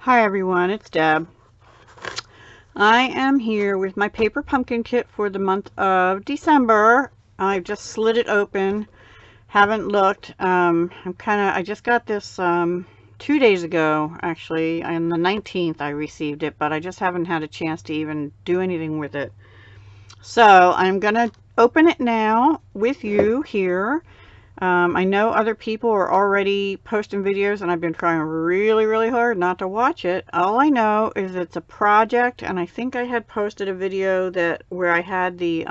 Hi everyone, it's Deb. I am here with my paper pumpkin kit for the month of December. I've just slid it open, haven't looked. I just got this 2 days ago actually. On the 19th I received it, but I just haven't had a chance to even do anything with it. So I'm gonna open it now with you here. I know other people are already posting videos and I've been trying really hard not to watch it. All I know is it's a project, and I think I had posted a video where I had the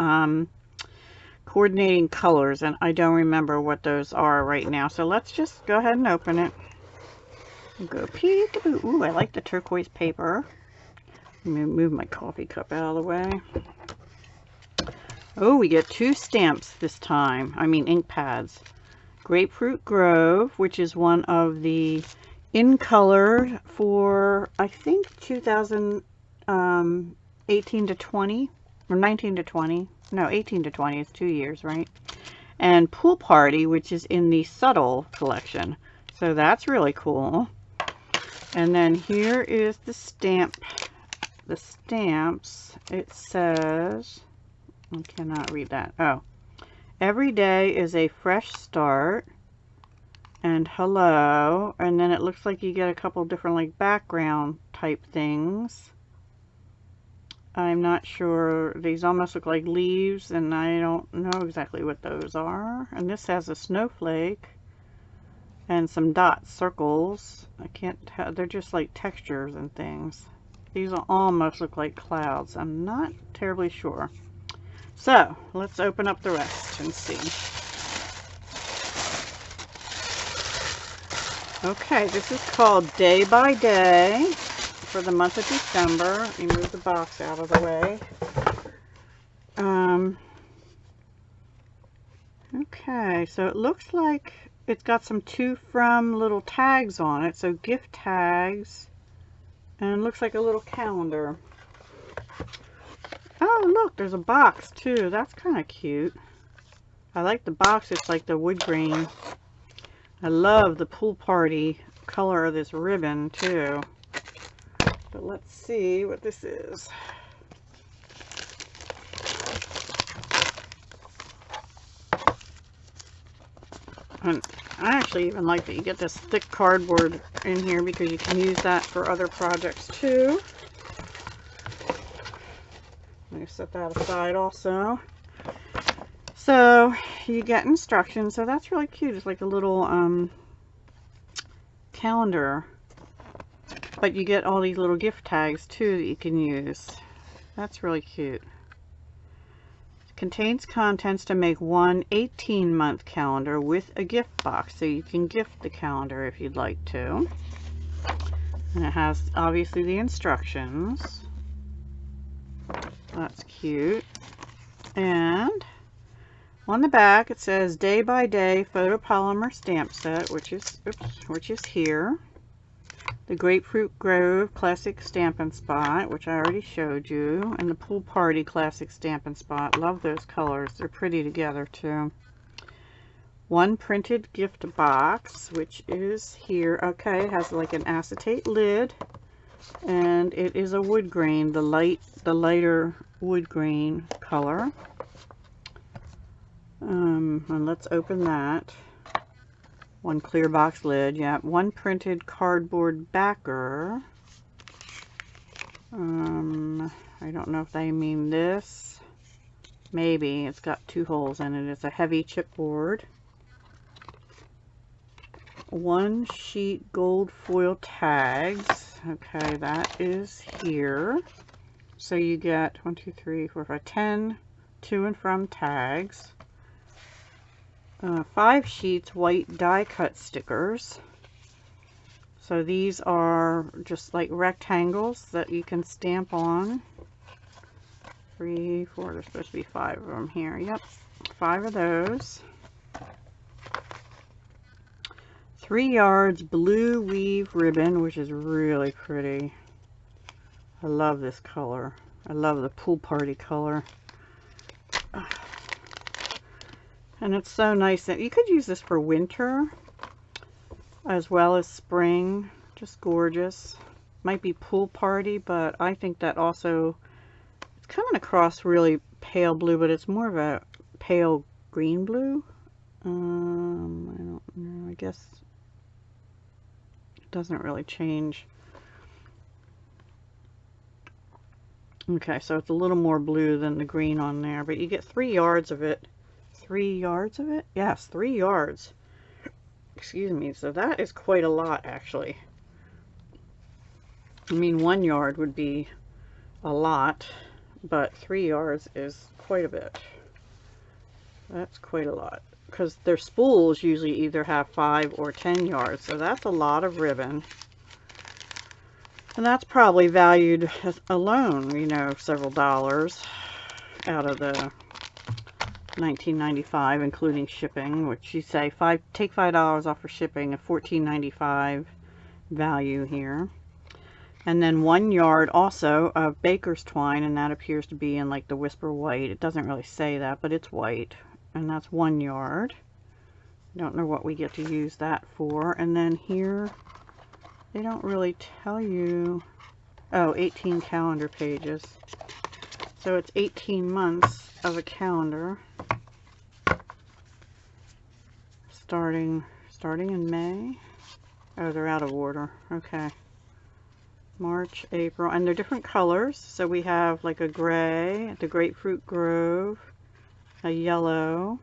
coordinating colors, and I don't remember what those are right now. So let's just go ahead and open it. Go peek-a-boo. Ooh, I like the turquoise paper. Let me move my coffee cup out of the way. Oh, we get 2 stamps this time. I mean ink pads. Grapefruit Grove, which is one of the Incl for, I think, 2018 to 20, or 19 to 20. No, 18 to 20 is 2 years, right? And Pool Party, which is in the Subtle collection. So that's really cool. And then here is the stamp. The stamps, it says, I cannot read that. Oh. Every day is a fresh start, and hello, and then it looks like you get a couple different like background type things. I'm not sure. These almost look like leaves, and I don't know exactly what those are. And this has a snowflake and some dots, circles. I can't tell. They're just like textures and things. These almost look like clouds. I'm not terribly sure. So let's open up the rest and see. Okay, this is called Day by Day for the month of December. Let me move the box out of the way. Okay, so it looks like it's got some to from little tags on it. So gift tags, and it looks like a little calendar. Oh, look, there's a box too. That's kind of cute. I like the box. It's like the wood grain. I love the Pool Party color of this ribbon too. But let's see what this is. And I actually even like that you get this thick cardboard in here because you can use that for other projects too. Let me set that aside also. So you get instructions. So that's really cute. It's like a little calendar. But you get all these little gift tags too that you can use. That's really cute. It contains contents to make one 18-month calendar with a gift box. So you can gift the calendar if you'd like to. And it has obviously the instructions. That's cute. And on the back it says Day by Day photopolymer stamp set, which is here. The Grapefruit Grove Classic Stampin' Spot, which I already showed you, and the Pool Party Classic Stampin' Spot. Love those colors. They're pretty together too. One printed gift box, which is here. Okay, it has like an acetate lid, and it is a wood grain, the lighter wood grain color. And let's open that. One clear box lid. Yeah, one printed cardboard backer. I don't know if they mean this. Maybe. It's got 2 holes in it. It's a heavy chipboard. One sheet gold foil tags. Okay, that is here. So you get 1, 2, 3, 4, 5, 10 to and from tags. 5 sheets white die cut stickers. So these are just like rectangles that you can stamp on. 3, 4, there's supposed to be 5 of them here. Yep, 5 of those. 3 yards blue weave ribbon, which is really pretty. I love this color. I love the Pool Party color. And it's so nice that you could use this for winter as well as spring. Just gorgeous. might be Pool Party, but I think that also, it's coming across really pale blue, but it's more of a pale green blue. I don't know, I guess it doesn't really change. Okay, so it's a little more blue than the green on there, but you get 3 yards of it. 3 yards of it? Yes, 3 yards. Excuse me, so that is quite a lot, actually. I mean, 1 yard would be a lot, but 3 yards is quite a bit. That's quite a lot, because their spools usually either have 5 or 10 yards, so that's a lot of ribbon. And that's probably valued alone, you know, several dollars out of the $19.95, including shipping, which you say take $5 off for shipping, a $14.95 value here. And then 1 yard also of baker's twine, and that appears to be in like the Whisper White. It doesn't really say that, but it's white, and that's 1 yard. Don't know what we get to use that for. And then here, they don't really tell you. Oh, 18 calendar pages. So it's 18 months of a calendar. Starting in May. Oh, they're out of order. Okay. March, April, and they're different colors. So we have like a gray, the Grapefruit Grove, a yellow.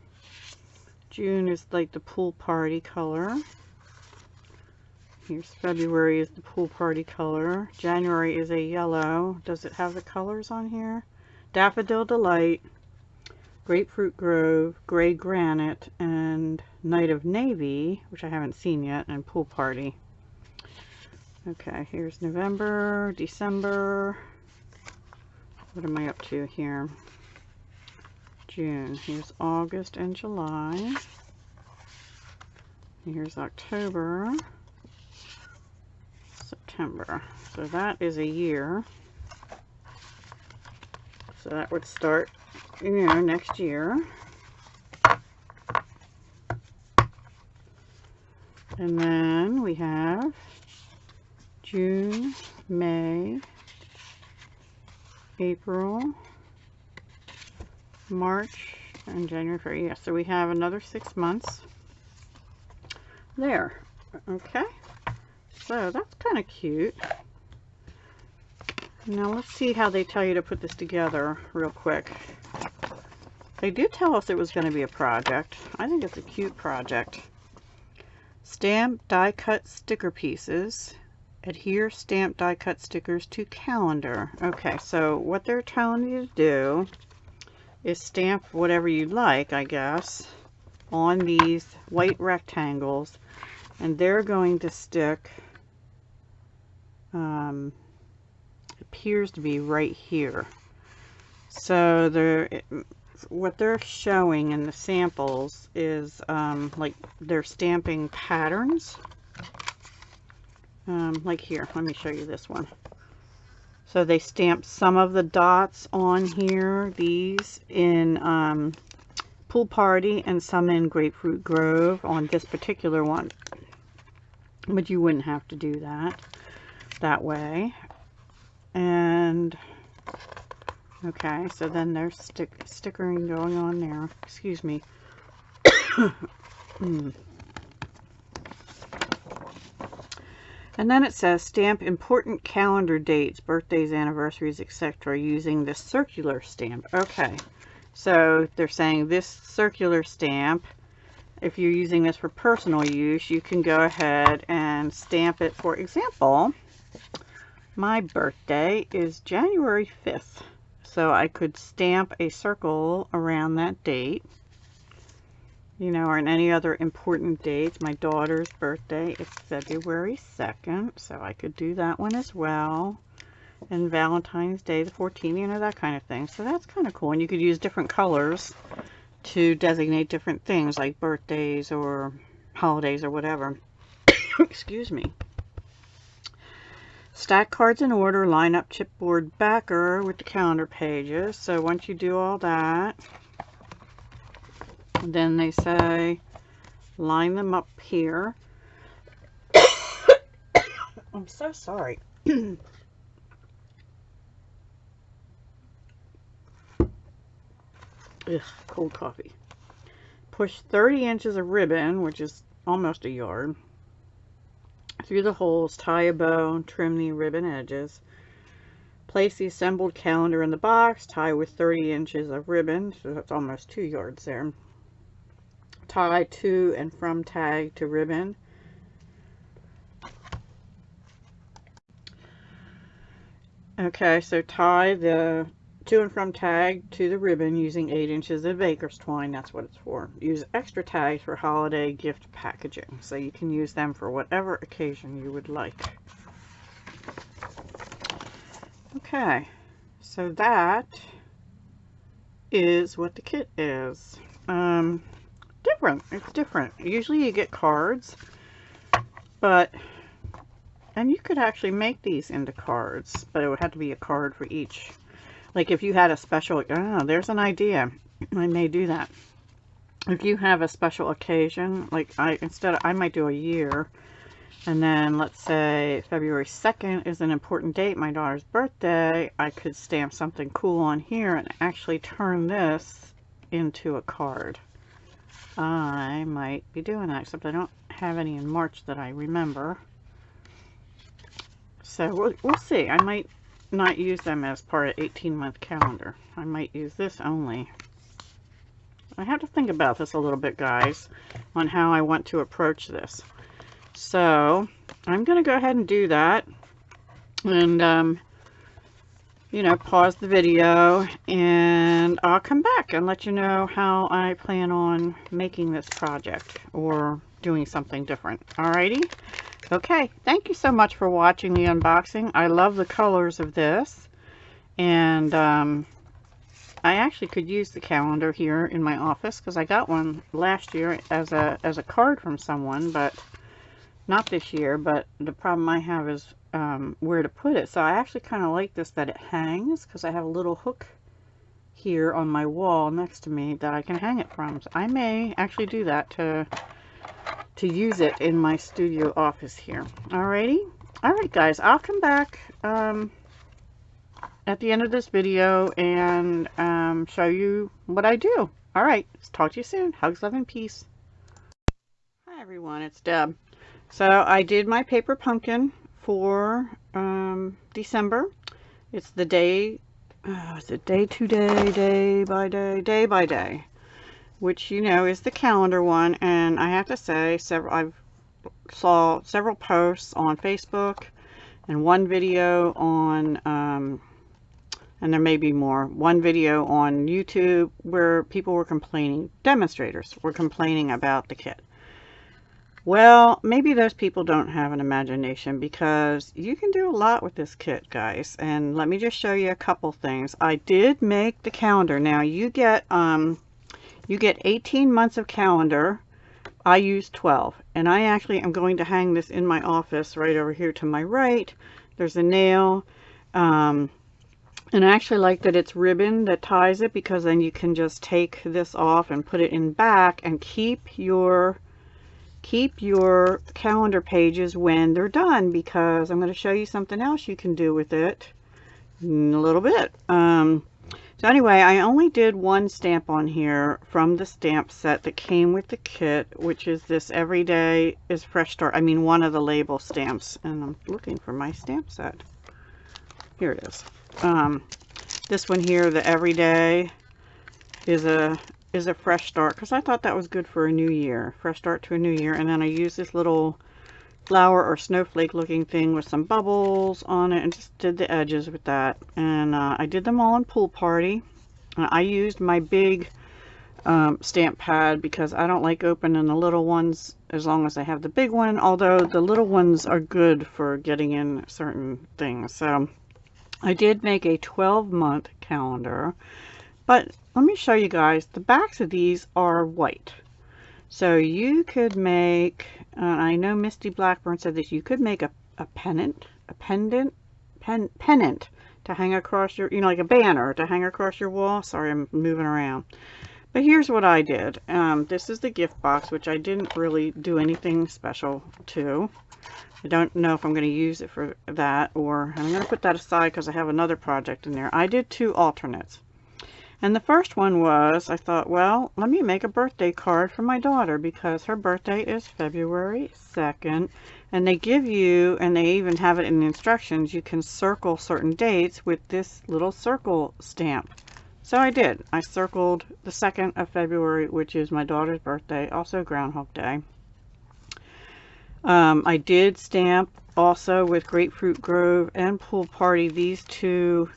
June is like the Pool Party color. Here's February is the Pool Party color. January is a yellow. Does it have the colors on here? Daffodil Delight, Grapefruit Grove, Gray Granite, and Night of Navy, which I haven't seen yet, and Pool Party. Okay, here's November, December. What am I up to here? June. Here's August and July. Here's October. September. So that is a year. So that would start, you know, next year. And then we have June, May, April, March, and January, February. Yeah, so we have another 6 months there. Okay. So that's kind of cute. Now let's see how they tell you to put this together real quick. They do tell us it was going to be a project. I think it's a cute project. Stamp die cut sticker pieces. Adhere stamp die cut stickers to calendar. Okay, so what they're telling you to do is stamp whatever you like, I guess, on these white rectangles, and they're going to stick, appears to be right here. So what they're showing in the samples is like they're stamping patterns. Like here, let me show you this one. So they stamped some of the dots on here, these in Pool Party, and some in Grapefruit Grove on this particular one. But you wouldn't have to do that way. And okay, so then there's stickering going on there. Excuse me. And then it says stamp important calendar dates, birthdays, anniversaries, etc. using this circular stamp. Okay, so they're saying this circular stamp, if you're using this for personal use, you can go ahead and stamp it. For example, my birthday is January 5th, so I could stamp a circle around that date. You know, or in any other important dates. My daughter's birthday is February 2nd, so I could do that one as well. And Valentine's Day the 14th, you know, that kind of thing. So that's kind of cool. And you could use different colors to designate different things, like birthdays or holidays or whatever. Excuse me. Stack cards in order, line up chipboard backer with the calendar pages. So once you do all that, then they say line them up here. I'm so sorry. Ugh, cold coffee. Push 30 inches of ribbon, which is almost a yard, through the holes, tie a bow, trim the ribbon edges. Place the assembled calendar in the box, tie with 30 inches of ribbon, so that's almost 2 yards there. Tie to and from tag to ribbon. Okay, so tie the to and from tag to the ribbon using 8 inches of baker's twine. That's what it's for. Use extra tags for holiday gift packaging, so you can use them for whatever occasion you would like. Okay, so that is what the kit is. Different. It's different. Usually you get cards, and you could actually make these into cards, but it would have to be a card for each. Like if you had a special, there's an idea. I may do that. If you have a special occasion, like I might do a year. And then let's say February 2nd is an important date, my daughter's birthday. I could stamp something cool on here and actually turn this into a card. I might be doing that, except I don't have any in March that I remember. So we'll see. I might not use them as part of 18-month calendar. I might use this only. I have to think about this a little bit, guys, on how I want to approach this. So I'm going to go ahead and do that, and you know, pause the video, and I'll come back and let you know how I plan on making this project or doing something different. Alrighty. Okay, thank you so much for watching the unboxing. I love the colors of this, and I actually could use the calendar here in my office because I got one last year as a card from someone, but not this year. But the problem I have is where to put it. So I actually kind of like this, that it hangs, because I have a little hook here on my wall next to me that I can hang it from. So I may actually do that to use it in my studio office here. Alrighty. Alright guys, I'll come back at the end of this video and show you what I do. Alright, talk to you soon. Hugs, love, and peace. Hi everyone, it's Deb. So I did my paper pumpkin for December. It's the day, is it day to day, day by day, which, you know, is the calendar one. And I have to say, I've saw several posts on Facebook and one video on, and there may be more, one video on YouTube where people were complaining, demonstrators were complaining about the kit. Well, maybe those people don't have an imagination, because you can do a lot with this kit, guys. And let me just show you a couple things. I did make the calendar. Now you get 18 months of calendar. I used 12, and I actually am going to hang this in my office right over here to my right. There's a nail, and I actually like that it's ribbon that ties it, because then you can just take this off and put it in back and keep your calendar pages when they're done, because I'm going to show you something else you can do with it in a little bit. So anyway, I only did one stamp on here from the stamp set that came with the kit, which is this Everyday is Fresh Start. I mean, one of the label stamps, and I'm looking for my stamp set. Here it is. This one here, the Everyday, is a fresh start, because I thought that was good for a new year. Fresh start to a new year. And then I used this little flower or snowflake looking thing with some bubbles on it, and just did the edges with that. And I did them all in Pool Party. I used my big stamp pad because I don't like opening the little ones as long as I have the big one, although the little ones are good for getting in certain things. So I did make a 12-month calendar, but let me show you guys. The backs of these are white. So you could make, I know Misty Blackburn said this, you could make a pendant to hang across your, you know, like a banner to hang across your wall. Sorry, I'm moving around. But here's what I did. This is the gift box, which I didn't really do anything special to. I don't know if I'm going to use it for that, or I'm going to put that aside because I have another project in there. I did 2 alternates. And the first one was, I thought, well, let me make a birthday card for my daughter because her birthday is February 2nd. And they give you, and they even have it in the instructions, you can circle certain dates with this little circle stamp. So I did. I circled the 2nd of February, which is my daughter's birthday, also Groundhog Day. I did stamp also with Grapefruit Grove and Pool Party these 2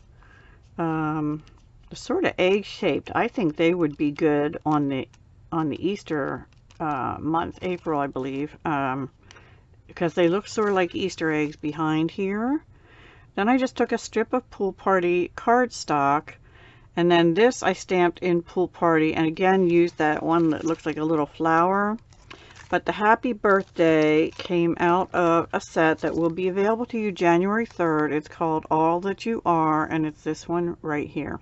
sort of egg shaped. I think they would be good on the Easter month, April, I believe, because they look sort of like Easter eggs behind here. Then I just took a strip of Pool Party cardstock, and then this I stamped in Pool Party, and again used that one that looks like a little flower. But the happy birthday came out of a set that will be available to you January 3rd. It's called All That You Are, and it's this one right here.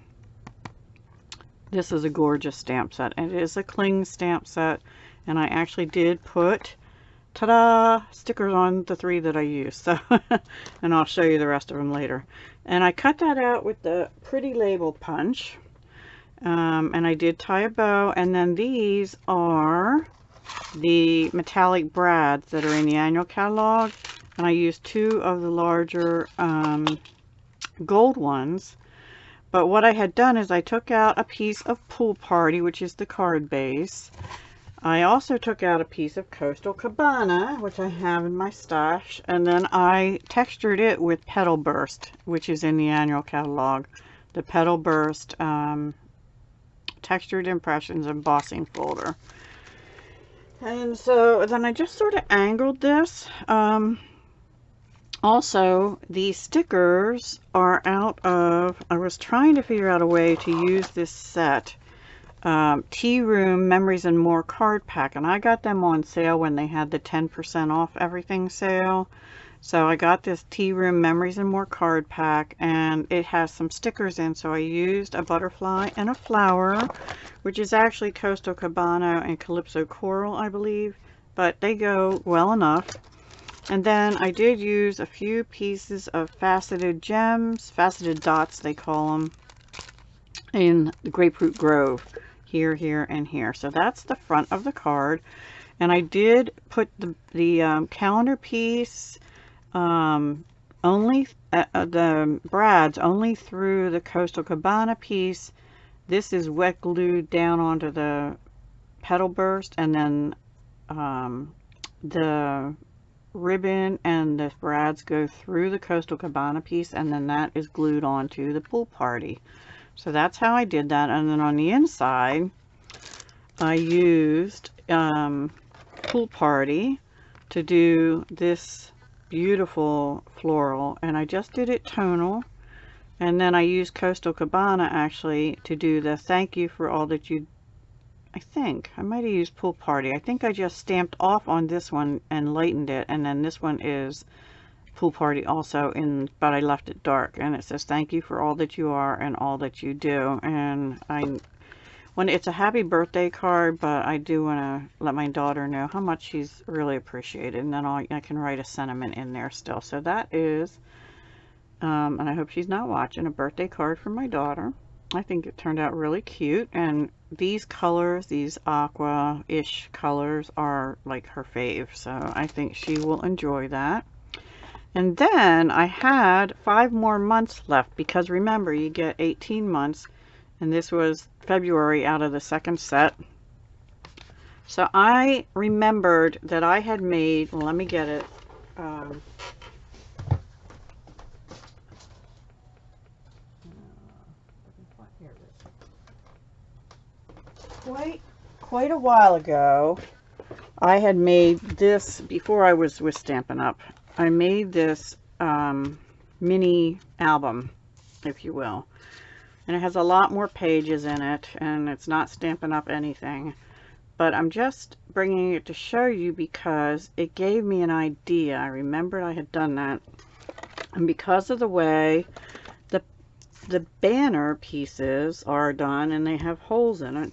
This is a gorgeous stamp set, and it is a cling stamp set, and I actually did put, ta-da, stickers on the 3 that I used. So, and I'll show you the rest of them later. And I cut that out with the Pretty Label punch, and I did tie a bow, and then these are the metallic brads that are in the annual catalog, and I used 2 of the larger gold ones. But what I had done is I took out a piece of Pool Party, which is the card base. I also took out a piece of Coastal Cabana, which I have in my stash, and then I textured it with Petal Burst, which is in the annual catalog. The Petal Burst Textured Impressions Embossing folder. And so then I just sort of angled this. Also, these stickers are out of, I was trying to figure out a way to use this set, Tea Room Memories and More card pack, and I got them on sale when they had the 10% off everything sale. So I got this Tea Room Memories and More card pack, and it has some stickers in, so I used a butterfly and a flower, which is actually Coastal Cabana and Calypso Coral, I believe, but they go well enough. And then I did use a few pieces of faceted gems, faceted dots they call them, in the Grapefruit Grove, here, here, and here. So that's the front of the card. And I did put the calendar piece, only the brads only through the Coastal Cabana piece. This is wet glued down onto the Petal Burst, and then the ribbon and the brads go through the Coastal Cabana piece, and then that is glued onto the Pool Party. So that's how I did that. And then on the inside I used Pool Party to do this beautiful floral, and I just did it tonal, and then I used Coastal Cabana actually to do the thank you for all that you, I think I might have used Pool Party. I think I just stamped off on this one and lightened it, and then this one is Pool Party also, but I left it dark, and it says thank you for all that you are and all that you do. And it's a happy birthday card, but I do want to let my daughter know how much she's really appreciated, and then I can write a sentiment in there still. So that is, and I hope she's not watching, a birthday card for my daughter. I think it turned out really cute, and these colors, these aqua-ish colors, are like her fave, so I think she will enjoy that. And then I had 5 more months left, because remember, you get 18 months, and this was February out of the second set. So I remembered that I had made, well, let me get it, quite a while ago. I had made this before I was with Stampin' Up. I made this mini album, if you will, and it has a lot more pages in it, and it's not Stampin' Up anything, but I'm just bringing it to show you because it gave me an idea. I remembered I had done that, and because of the way the banner pieces are done and they have holes in it,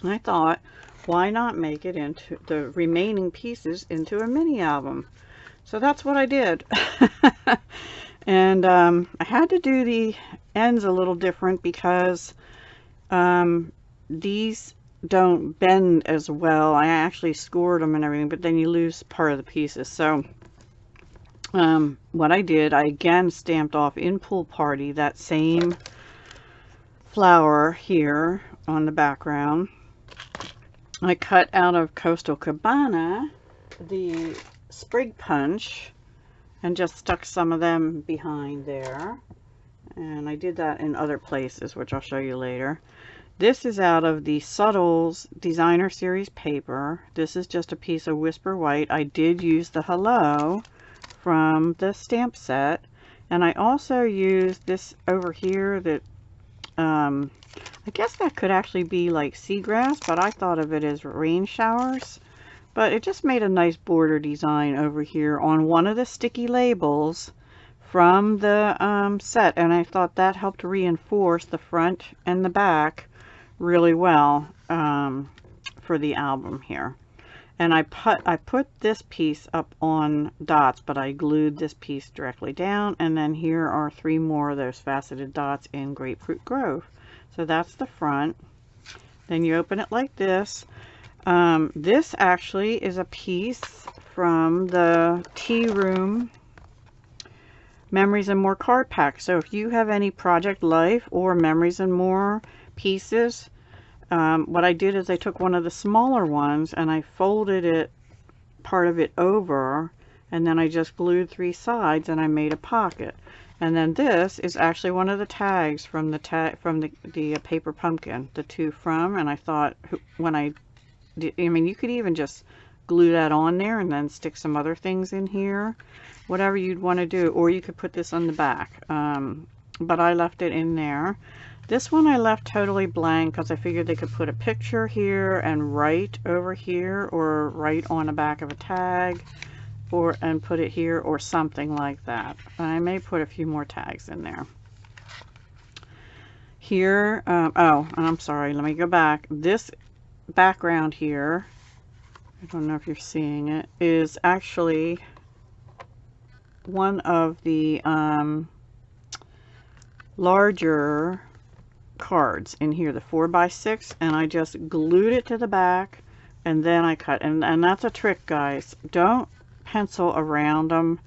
I thought, why not make it into the remaining pieces into a mini album? So that's what I did. And I had to do the ends a little different because these don't bend as well. I actually scored them and everything, but then you lose part of the pieces. So what I did, I again stamped off in Pool Party that same flower here on the background. I cut out of Coastal Cabana the sprig punch and just stuck some of them behind there. And I did that in other places, which I'll show you later. This is out of the Subtles Designer Series paper. This is just a piece of Whisper White. I did use the Hello from the stamp set. And I also used this over here that, I guess that could actually be like seagrass, but I thought of it as rain showers. But it just made a nice border design over here on one of the sticky labels from the set, and I thought that helped reinforce the front and the back really well for the album here. And I put this piece up on dots, but I glued this piece directly down, and then here are 3 more of those faceted dots in Grapefruit Grove. So that's the front. Then you open it like this. This actually is a piece from the Tea Room Memories and More card pack. So if you have any Project Life or Memories and More pieces, what I did is I took one of the smaller ones and I folded it, part of it over, and then I just glued 3 sides and I made a pocket. And then this is actually one of the tags from the paper pumpkin, the To From, and I thought when I mean, you could even just glue that on there and then stick some other things in here, whatever you'd want to do, or you could put this on the back, but I left it in there. This one I left totally blank because I figured they could put a picture here and write over here, or write on the back of a tag, and put it here, or something like that. I may put a few more tags in there. Here, oh, I'm sorry, let me go back. This background here, I don't know if you're seeing it, is actually one of the larger cards in here, the 4x6, and I just glued it to the back and then I cut, and that's a trick, guys. Don't pencil around them,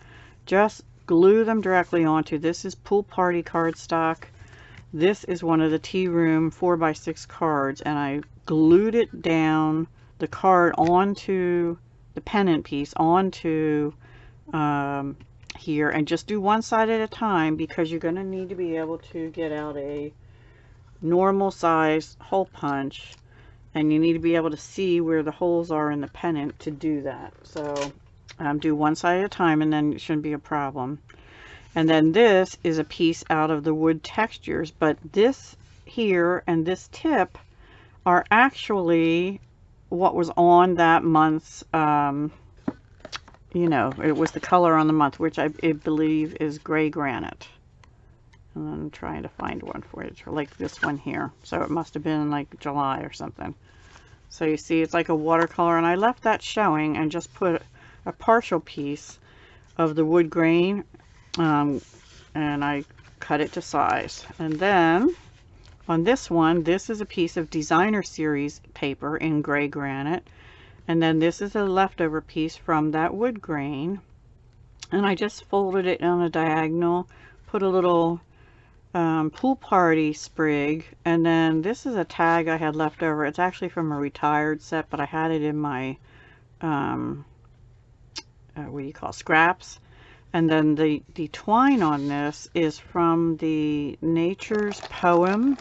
just glue them directly onto. This is Pool Party cardstock. This is one of the Tea Room 4x6 cards, and I glued it down, the card onto the pennant piece, onto here, and just do one side at a time because you're going to need to be able to get out a normal size hole punch, and you need to be able to see where the holes are in the pennant to do that. So do one side at a time and then it shouldn't be a problem. And then this is a piece out of the Wood Textures, but this here and this tip are actually what was on that month's, you know, it was the color on the month, which I believe is Gray Granite. And I'm trying to find one for it, like this one here. So it must have been like July or something. So you see, it's like a watercolor, and I left that showing and just put a partial piece of the wood grain, and I cut it to size. And then on this one, this is a piece of Designer Series paper in Gray Granite, and then this is a leftover piece from that wood grain, and I just folded it on a diagonal, put a little Pool Party sprig, and then this is a tag I had left over. It's actually from a retired set, but I had it in my what do you call, scraps. And then the twine on this is from the Nature's Poem,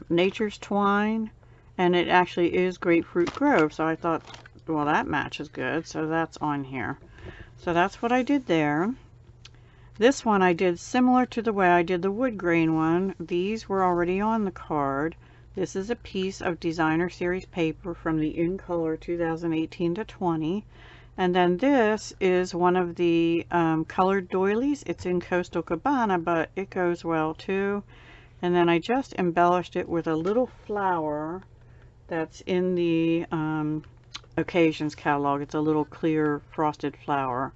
Nature's Twine, and it actually is Grapefruit Grove. So I thought, well, that matches good, so that's on here. So that's what I did there. This one I did similar to the way I did the wood grain one. These were already on the card. This is a piece of Designer Series paper from the Incl 2018-20. And then this is one of the colored doilies. It's in Coastal Cabana, but it goes well too. And then I just embellished it with a little flower that's in the Occasions catalog. It's a little clear frosted flower.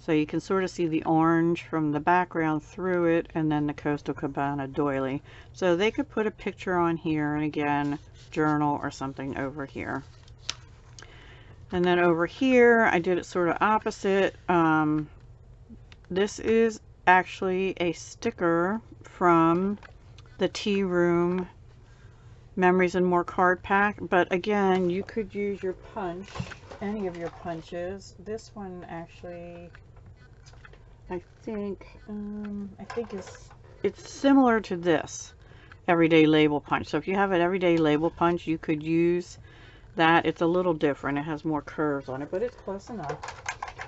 So you can sort of see the orange from the background through it, and then the Coastal Cabana doily. So they could put a picture on here, and again, journal or something over here. And then over here, I did it sort of opposite. This is actually a sticker from the Tea Room Memories and More card pack, but again, you could use your punch, any of your punches. This one actually, I think it's similar to this everyday label punch. So if you have an everyday label punch, you could use that. It's a little different. It has more curves on it, but it's close enough.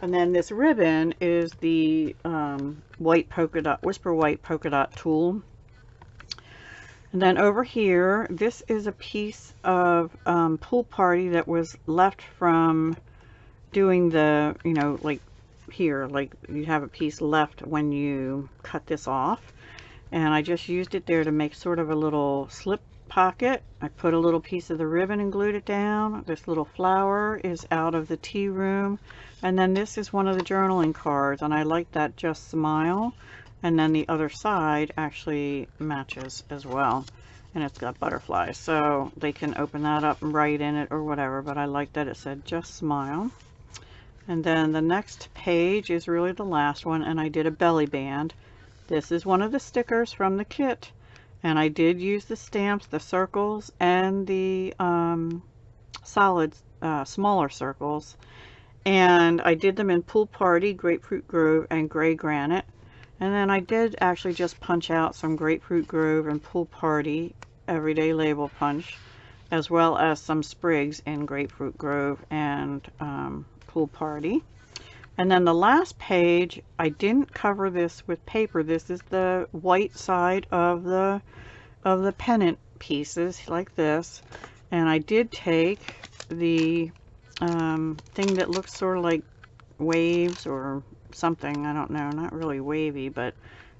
And then this ribbon is the white polka dot, Whisper White polka dot tulle. And then over here, this is a piece of Pool Party that was left from doing the, you know, like here, like you have a piece left when you cut this off. And I just used it there to make sort of a little slip pocket. I put a little piece of the ribbon and glued it down. This little flower is out of the tea room. And then this is one of the journaling cards, and I like that Just Smile. And then the other side actually matches as well, and it's got butterflies, so they can open that up and write in it or whatever, but I like that it said Just Smile. And then the next page is really the last one, and I did a belly band. This is one of the stickers from the kit, and I did use the stamps, the circles, and the solid smaller circles, and I did them in Pool Party, Grapefruit Grove, and Gray Granite. And then I did actually just punch out some Grapefruit Grove and Pool Party everyday label punch, as well as some sprigs in Grapefruit Grove and Pool Party. And then the last page, I didn't cover this with paper. This is the white side of the pennant pieces like this. And I did take the thing that looks sort of like waves or something, I don't know, not really wavy, but,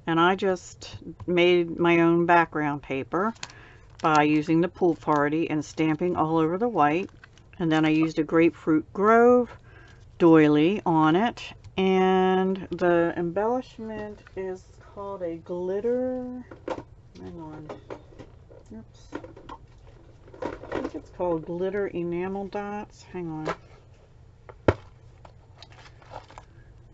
and I just made my own background paper by using the Pool Party and stamping all over the white. And then I used a Grapefruit Grove doily on it, and the embellishment is called a glitter, hang on, oops, I think it's called glitter enamel dots, hang on.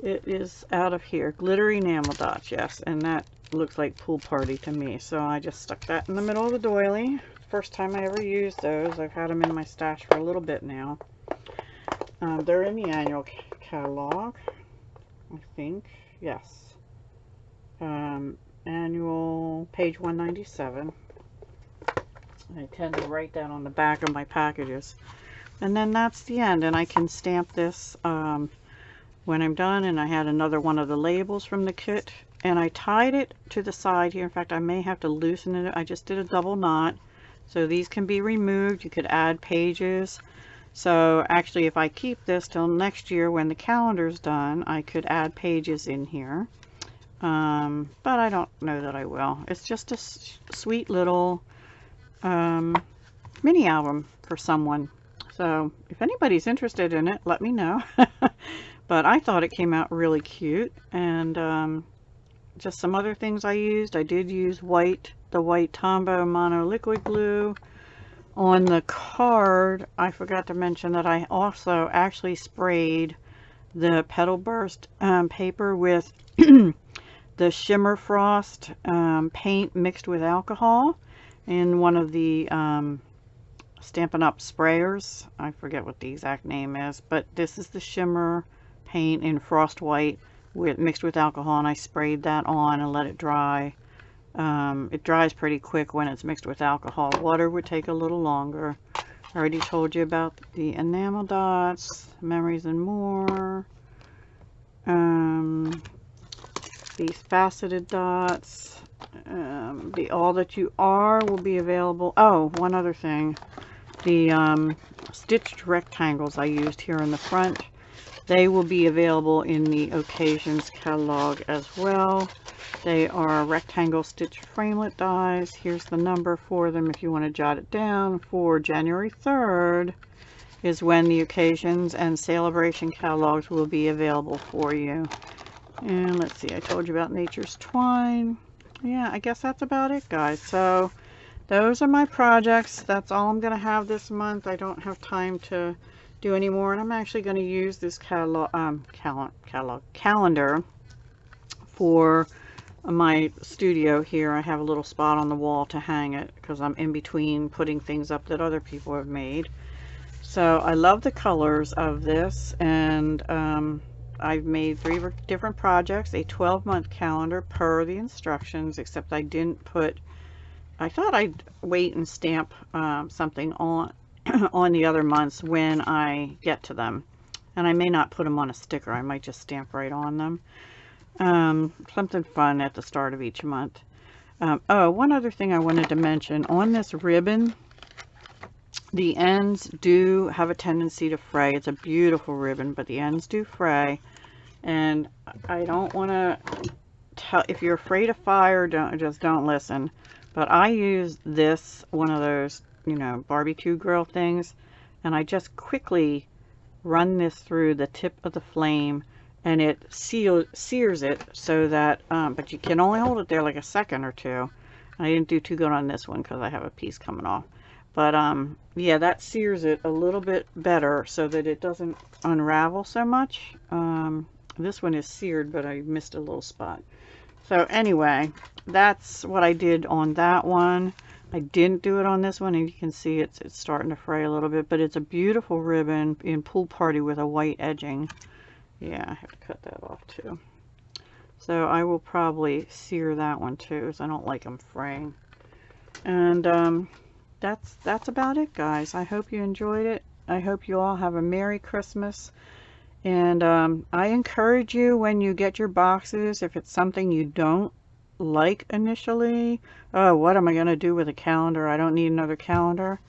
It is out of here, glitter enamel dots, yes, and that looks like Pool Party to me. So I just stuck that in the middle of the doily. First time I ever used those. I've had them in my stash for a little bit now. They're in the annual catalog, I think, yes. Annual page 197. I tend to write that on the back of my packages. And then that's the end, and I can stamp this when I'm done. And I had another one of the labels from the kit, and I tied it to the side here. In fact, I may have to loosen it. I just did a double knot, so these can be removed. You could add pages. So actually, if I keep this till next year when the calendar's done, I could add pages in here, but I don't know that I will. It's just a sweet little mini album for someone. So if anybody's interested in it, let me know. But I thought it came out really cute. And just some other things I used. I did use the white Tombow mono liquid glue. On the card, I forgot to mention that I also actually sprayed the Petal Burst paper with the Shimmer Frost paint mixed with alcohol in one of the Stampin' Up! Sprayers. I forget what the exact name is, but this is the Shimmer paint in Frost White mixed with alcohol, and I sprayed that on and let it dry. It dries pretty quick when it's mixed with alcohol. Water would take a little longer. I already told you about the enamel dots, Memories and More. These faceted dots. The All That You Are will be available. Oh, one other thing. The stitched rectangles I used here in the front, they will be available in the Occasions catalog as well. They are rectangle stitch framelit dies. Here's the number for them if you want to jot it down. For January 3rd, is when the occasions and celebration catalogs will be available for you. And let's see, I told you about Nature's Twine. Yeah, I guess that's about it, guys. So those are my projects. That's all I'm going to have this month. I don't have time to do any more, and I'm actually going to use this calendar for my studio here. I have a little spot on the wall to hang it because I'm in between putting things up that other people have made. So I love the colors of this, and I've made 3 different projects, a 12-month calendar per the instructions, except I didn't put, I thought I'd wait and stamp something on on the other months when I get to them, and I may not put them on a sticker. I might just stamp right on them. Something fun at the start of each month. Oh, one other thing I wanted to mention. On this ribbon, the ends do have a tendency to fray. It's a beautiful ribbon, but the ends do fray. And I don't want to tell, if you're afraid of fire, don't listen. But I use this, one of those, you know, barbecue grill things, and I just quickly run this through the tip of the flame, and it sears it so that, but you can only hold it there like a second or two. I didn't do too good on this one because I have a piece coming off. But yeah, that sears it a little bit better so that it doesn't unravel so much. This one is seared, but I missed a little spot. So anyway, that's what I did on that one. I didn't do it on this one, and you can see it's starting to fray a little bit, but it's a beautiful ribbon in Pool Party with a white edging. Yeah, I have to cut that off too. So I will probably sear that one too, because I don't like them fraying. And that's about it, guys. I hope you enjoyed it. I hope you all have a Merry Christmas. And I encourage you, when you get your boxes, if it's something you don't like initially, oh, what am I going to do with a calendar? I don't need another calendar.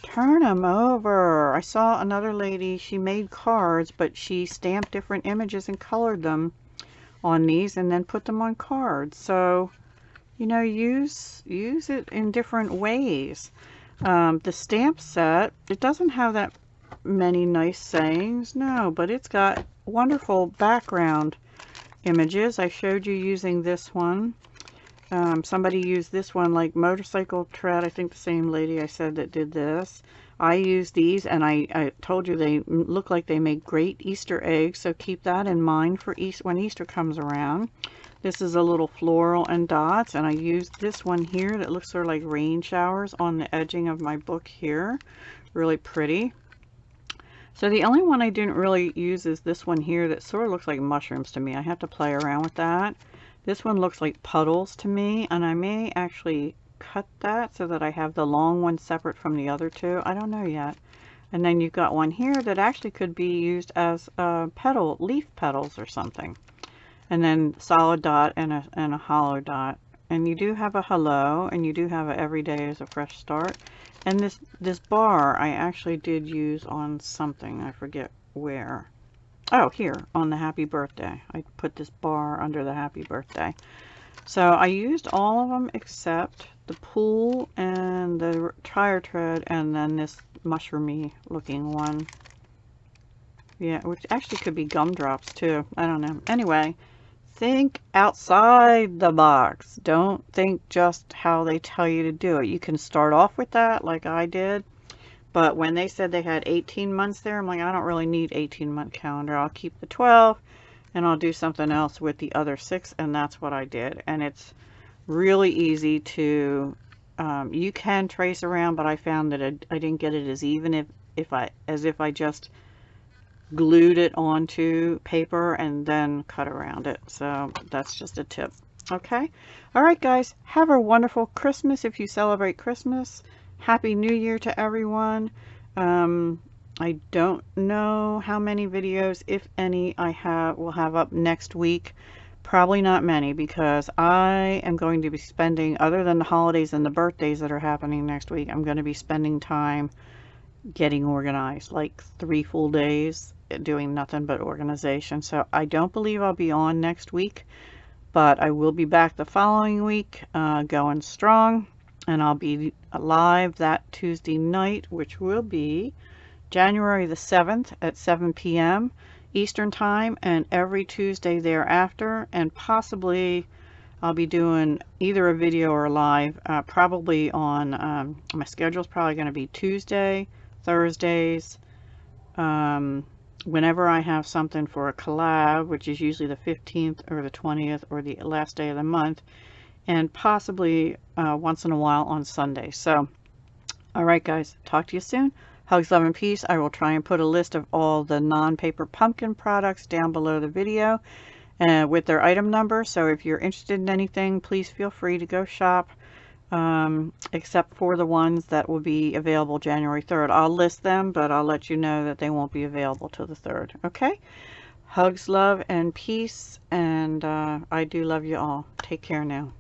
Turn them over. I saw another lady, she made cards, but she stamped different images and colored them on these and then put them on cards. So, you know, use it in different ways. The stamp set, it doesn't have that many nice sayings, no, but it's got wonderful background images. I showed you using this one. Somebody used this one, like motorcycle tread. I think the same lady I said that did this. I used these, and I told you they look like they make great Easter eggs, so keep that in mind for Easter, when Easter comes around. This is a little floral and dots, and I used this one here that looks sort of like rain showers on the edging of my book here. Really pretty. So the only one I didn't really use is this one here that sort of looks like mushrooms to me. I have to play around with that. This one looks like puddles to me, and I may actually cut that so that I have the long one separate from the other two. I don't know yet. And then you've got one here that actually could be used as petal, leaf petals or something. And then solid dot and a hollow dot. And you do have a hello, and you do have a every day is a fresh start. And this bar I actually did use on something. I forget where. Oh, here on the happy birthday. I put this bar under the happy birthday. So I used all of them except the pool and the tire tread, and then this mushroomy looking one. Yeah, which actually could be gumdrops too. I don't know. Anyway, think outside the box. Don't think just how they tell you to do it. You can start off with that like I did. But when they said they had 18 months there, I'm like, I don't really need 18-month calendar. I'll keep the 12 and I'll do something else with the other 6. And that's what I did. And it's really easy to, you can trace around, but I found that I didn't get it as even as if I just glued it onto paper and then cut around it. So that's just a tip. Okay. All right, guys, have a wonderful Christmas if you celebrate Christmas. Happy New Year to everyone. I don't know how many videos, if any, will have up next week. Probably not many, because I am going to be spending, other than the holidays and the birthdays that are happening next week, I'm going to be spending time getting organized, like 3 full days doing nothing but organization. So I don't believe I'll be on next week, but I will be back the following week, going strong. And I'll be live that Tuesday night, which will be January the 7th at 7 p.m. Eastern Time, and every Tuesday thereafter, and possibly I'll be doing either a video or a live, probably on, my schedule's probably going to be Tuesday, Thursdays, whenever I have something for a collab, which is usually the 15th or the 20th or the last day of the month, and possibly once in a while on Sunday. So, all right, guys, talk to you soon. Hugs, love, and peace. I will try and put a list of all the non-paper pumpkin products down below the video with their item number. So if you're interested in anything, please feel free to go shop, except for the ones that will be available January 3rd. I'll list them, but I'll let you know that they won't be available till the 3rd. Okay? Hugs, love, and peace. And I do love you all. Take care now.